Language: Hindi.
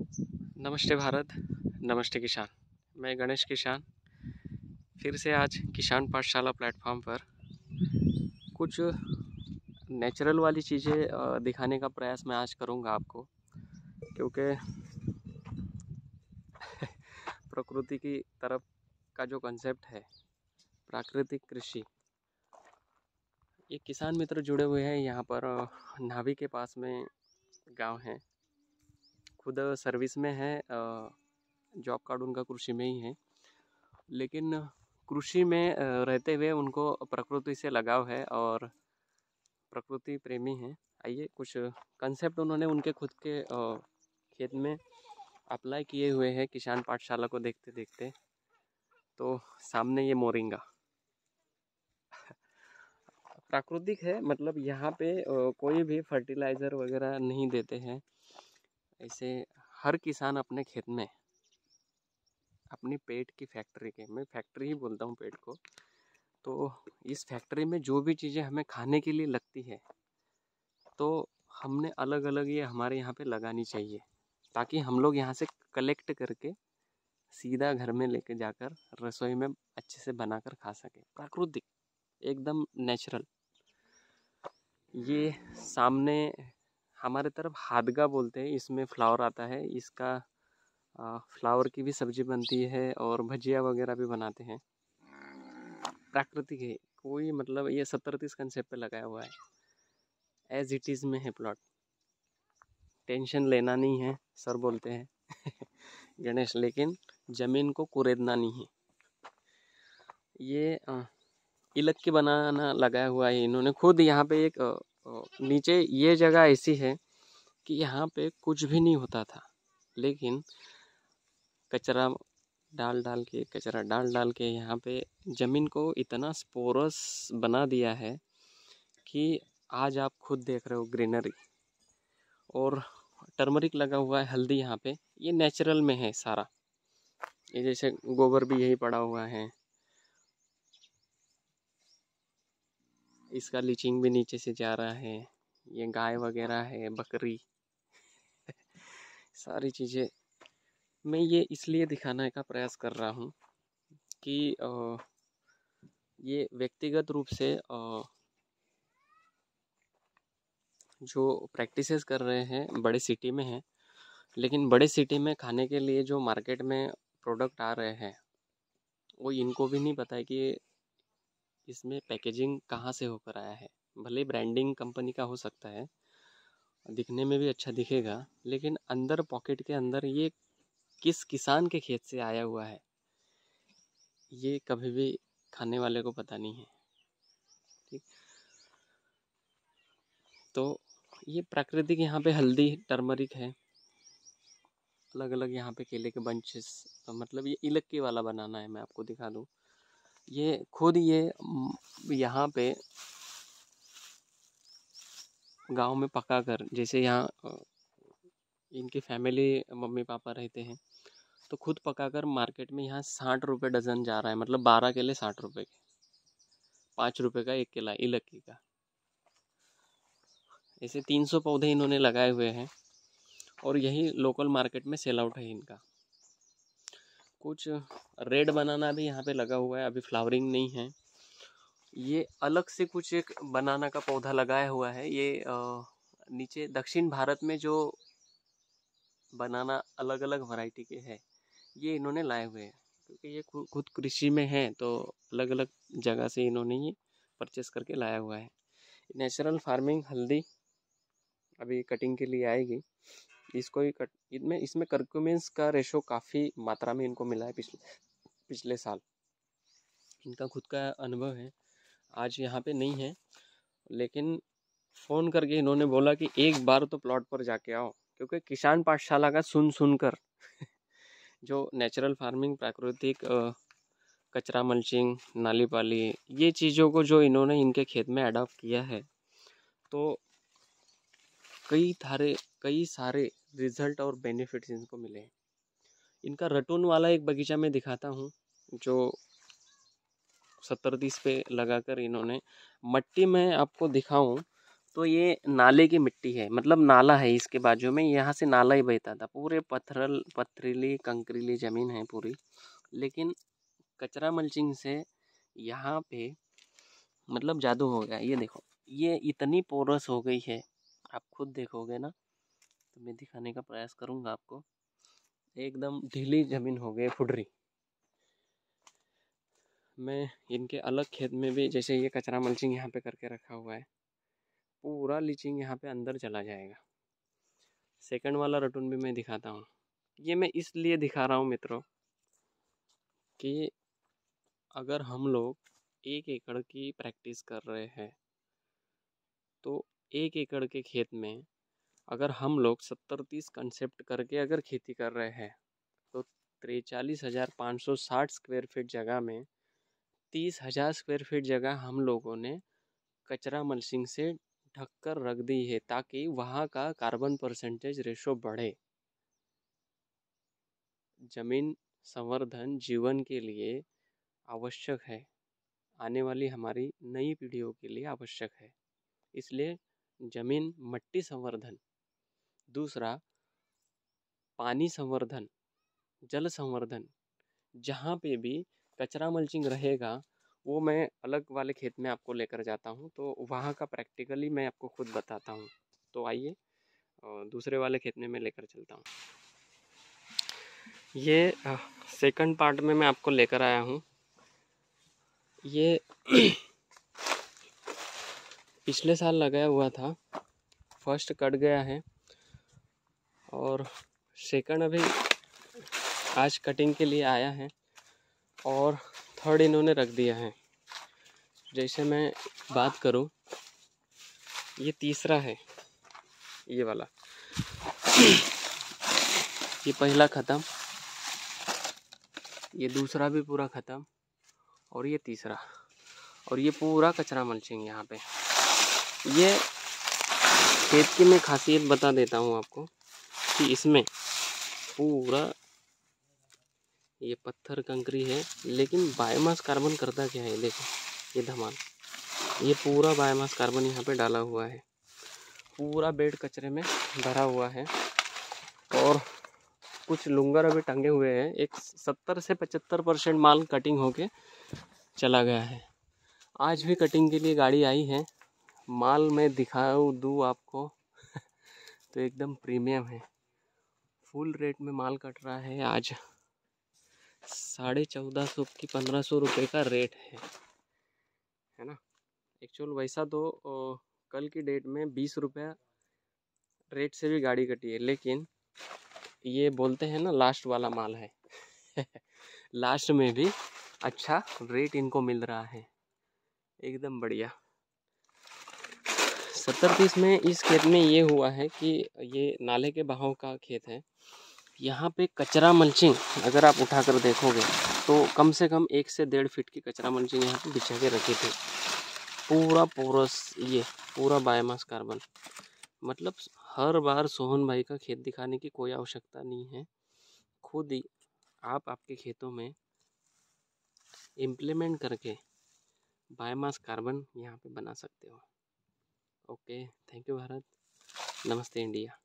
नमस्ते भारत, नमस्ते किसान। मैं गणेश किसान फिर से आज किसान पाठशाला प्लेटफॉर्म पर कुछ नेचुरल वाली चीज़ें दिखाने का प्रयास मैं आज करूंगा आपको, क्योंकि प्रकृति की तरफ का जो कंसेप्ट है प्राकृतिक कृषि, ये किसान मित्र जुड़े हुए हैं यहाँ पर। नाभी के पास में गांव है, खुद सर्विस में है, जॉब कार्ड उनका कृषि में ही है, लेकिन कृषि में रहते हुए उनको प्रकृति से लगाव है और प्रकृति प्रेमी हैं। आइए कुछ कंसेप्ट उन्होंने उनके खुद के खेत में अप्लाई किए हुए हैं किसान पाठशाला को देखते देखते। तो सामने ये मोरिंगा प्राकृतिक है, मतलब यहाँ पे कोई भी फर्टिलाइज़र वगैरह नहीं देते हैं। ऐसे हर किसान अपने खेत में अपनी पेट की फैक्ट्री के, मैं फैक्ट्री ही बोलता हूँ पेट को, तो इस फैक्ट्री में जो भी चीज़ें हमें खाने के लिए लगती है तो हमने अलग अलग ये हमारे यहाँ पे लगानी चाहिए, ताकि हम लोग यहाँ से कलेक्ट करके सीधा घर में लेके जाकर रसोई में अच्छे से बनाकर खा सके। प्राकृतिक, एकदम नेचुरल। ये सामने हमारे तरफ हादगा बोलते हैं, इसमें फ्लावर आता है, इसका फ्लावर की भी सब्जी बनती है और भजिया वगैरह भी बनाते हैं। प्राकृतिक है, कोई मतलब ये 70-30 कंसेप्ट पे लगाया हुआ है, एज इट इज़ में है प्लॉट। टेंशन लेना नहीं है सर बोलते हैं गणेश, लेकिन ज़मीन को कुरेदना नहीं है। ये इलक के बनाना लगाया हुआ है इन्होंने खुद। यहाँ पे एक नीचे ये जगह ऐसी है कि यहाँ पे कुछ भी नहीं होता था, लेकिन कचरा डाल डाल के यहाँ पे ज़मीन को इतना स्पोरस बना दिया है कि आज आप खुद देख रहे हो ग्रीनरी। और टर्मरिक लगा हुआ है, हल्दी यहाँ पे, ये नेचुरल में है सारा। ये जैसे गोबर भी यही पड़ा हुआ है, इसका लीचिंग भी नीचे से जा रहा है। ये गाय वगैरह है, बकरी सारी चीज़ें मैं ये इसलिए दिखाने का प्रयास कर रहा हूँ कि ये व्यक्तिगत रूप से जो प्रैक्टिसेस कर रहे हैं बड़े सिटी में हैं, लेकिन बड़े सिटी में खाने के लिए जो मार्केट में प्रोडक्ट आ रहे हैं वो इनको भी नहीं पता है कि इसमें पैकेजिंग कहाँ से होकर आया है। भले ब्रांडिंग कंपनी का हो सकता है, दिखने में भी अच्छा दिखेगा, लेकिन अंदर पॉकेट के अंदर ये किस किसान के खेत से आया हुआ है ये कभी भी खाने वाले को पता नहीं है। ठीक, तो ये प्राकृतिक यहाँ पे हल्दी टर्मरिक है, अलग अलग यहाँ पे केले के बंचेस, मतलब ये इलक्की वाला बनाना है। मैं आपको दिखा दूँ, ये खुद ये यहाँ पे गांव में पका कर, जैसे यहाँ इनकी फैमिली मम्मी पापा रहते हैं तो खुद पकाकर मार्केट में यहाँ 60 रुपये डज़न जा रहा है, मतलब 12 केले 60 रुपये के, 5 रुपये का एक केला इलक्की का। ऐसे 300 पौधे इन्होंने लगाए हुए हैं और यही लोकल मार्केट में सेल आउट है इनका। कुछ रेड बनाना भी यहाँ पे लगा हुआ है, अभी फ्लावरिंग नहीं है। ये अलग से कुछ एक बनाना का पौधा लगाया हुआ है। ये नीचे दक्षिण भारत में जो बनाना अलग अलग वैरायटी के हैं ये इन्होंने लाए हुए हैं, क्योंकि ये खुद कृषि में है तो अलग अलग जगह से इन्होंने ये परचेस करके लाया हुआ है। नेचुरल फार्मिंग हल्दी अभी कटिंग के लिए आएगी, इसको ही इसमें करक्यूमेंस का रेशो काफ़ी मात्रा में इनको मिला है पिछले साल। इनका खुद का अनुभव है, आज यहाँ पे नहीं है, लेकिन फ़ोन करके इन्होंने बोला कि एक बार तो प्लॉट पर जाके आओ, क्योंकि किसान पाठशाला का सुन कर जो नेचुरल फार्मिंग, प्राकृतिक कचरा मल्चिंग, नाली पाली, ये चीज़ों को जो इन्होंने इनके खेत में अडॉप्ट किया है तो कई सारे रिजल्ट और बेनिफिट्स इनको मिले हैं। इनका रटून वाला एक बगीचा में दिखाता हूँ जो 70-30 पे लगाकर इन्होंने, मट्टी में आपको दिखाऊं तो ये नाले की मिट्टी है, मतलब नाला है इसके बाजू में, यहाँ से नाला ही बहता था। पूरे पथरीली कंकरीली ज़मीन है पूरी, लेकिन कचरा मल्चिंग से यहाँ पे मतलब जादू हो गया। ये देखो, ये इतनी पोरस हो गई है, आप खुद देखोगे ना तो मैं दिखाने का प्रयास करूँगा आपको। एकदम ढीली ज़मीन हो गई, फुडरी। मैं इनके अलग खेत में भी, जैसे ये कचरा मल्चिंग यहाँ पे करके रखा हुआ है, पूरा लीचिंग यहाँ पे अंदर चला जाएगा। सेकंड वाला रटून भी मैं दिखाता हूँ। ये मैं इसलिए दिखा रहा हूँ मित्रों कि अगर हम लोग 1 एकड़ की प्रैक्टिस कर रहे हैं तो 1 एकड़ के खेत में अगर हम लोग 70-30 कंसेप्ट करके अगर खेती कर रहे हैं तो 43,560 स्क्वायर फीट जगह में 30,000 स्क्वायर फीट जगह हम लोगों ने कचरा मल्चिंग से ढक कर रख दी है, ताकि वहाँ का कार्बन परसेंटेज रेशो बढ़े। जमीन संवर्धन जीवन के लिए आवश्यक है, आने वाली हमारी नई पीढ़ियों के लिए आवश्यक है। इसलिए जमीन मट्टी संवर्धन, दूसरा पानी संवर्धन, जल संवर्धन, जहाँ पे भी कचरा मल्चिंग रहेगा वो मैं अलग वाले खेत में आपको लेकर जाता हूँ, तो वहाँ का प्रैक्टिकली मैं आपको खुद बताता हूँ। तो आइए दूसरे वाले खेत में मैं लेकर चलता हूँ। ये सेकंड पार्ट में मैं आपको लेकर आया हूँ। ये पिछले साल लगाया हुआ था, फर्स्ट कट गया है और सेकंड अभी आज कटिंग के लिए आया है और थर्ड इन्होंने रख दिया है। जैसे मैं बात करूं, ये तीसरा है, ये वाला। ये पहला ख़त्म, ये दूसरा भी पूरा ख़त्म और ये तीसरा, और ये पूरा कचरा मल्चिंग यहाँ पे। ये खेत की मैं खासियत बता देता हूँ आपको कि इसमें पूरा ये पत्थर कंकरी है, लेकिन बायोमास कार्बन करता क्या है, देखो ये धमाल, ये पूरा बायोमास कार्बन यहाँ पे डाला हुआ है। पूरा बेड कचरे में भरा हुआ है और कुछ लुंगर अभी टंगे हुए हैं। एक 70 से 75% माल कटिंग होके चला गया है। आज भी कटिंग के लिए गाड़ी आई है। माल मैं दिखाऊँ दूँ आपको तो एकदम प्रीमियम है, फुल रेट में माल कट रहा है। आज 1450 की 1500 रुपये का रेट है ना। एक्चुअल वैसा तो कल की डेट में 20 रुपया रेट से भी गाड़ी कटी है, लेकिन ये बोलते हैं ना लास्ट वाला माल है लास्ट में भी अच्छा रेट इनको मिल रहा है, एकदम बढ़िया। 70-30 में इस खेत में ये हुआ है कि ये नाले के बहाव का खेत है। यहाँ पे कचरा मल्चिंग अगर आप उठाकर देखोगे तो कम से कम 1 से 1.5 फीट की कचरा मल्चिंग यहाँ पे बिछा के रखी थी। पूरा पोरस, ये पूरा बायोमास कार्बन। मतलब हर बार सोहन भाई का खेत दिखाने की कोई आवश्यकता नहीं है, खुद ही आप आपके खेतों में इम्प्लीमेंट करके बायोमास कार्बन यहाँ पे बना सकते हो। ओके, थैंक यू भारत, नमस्ते इंडिया।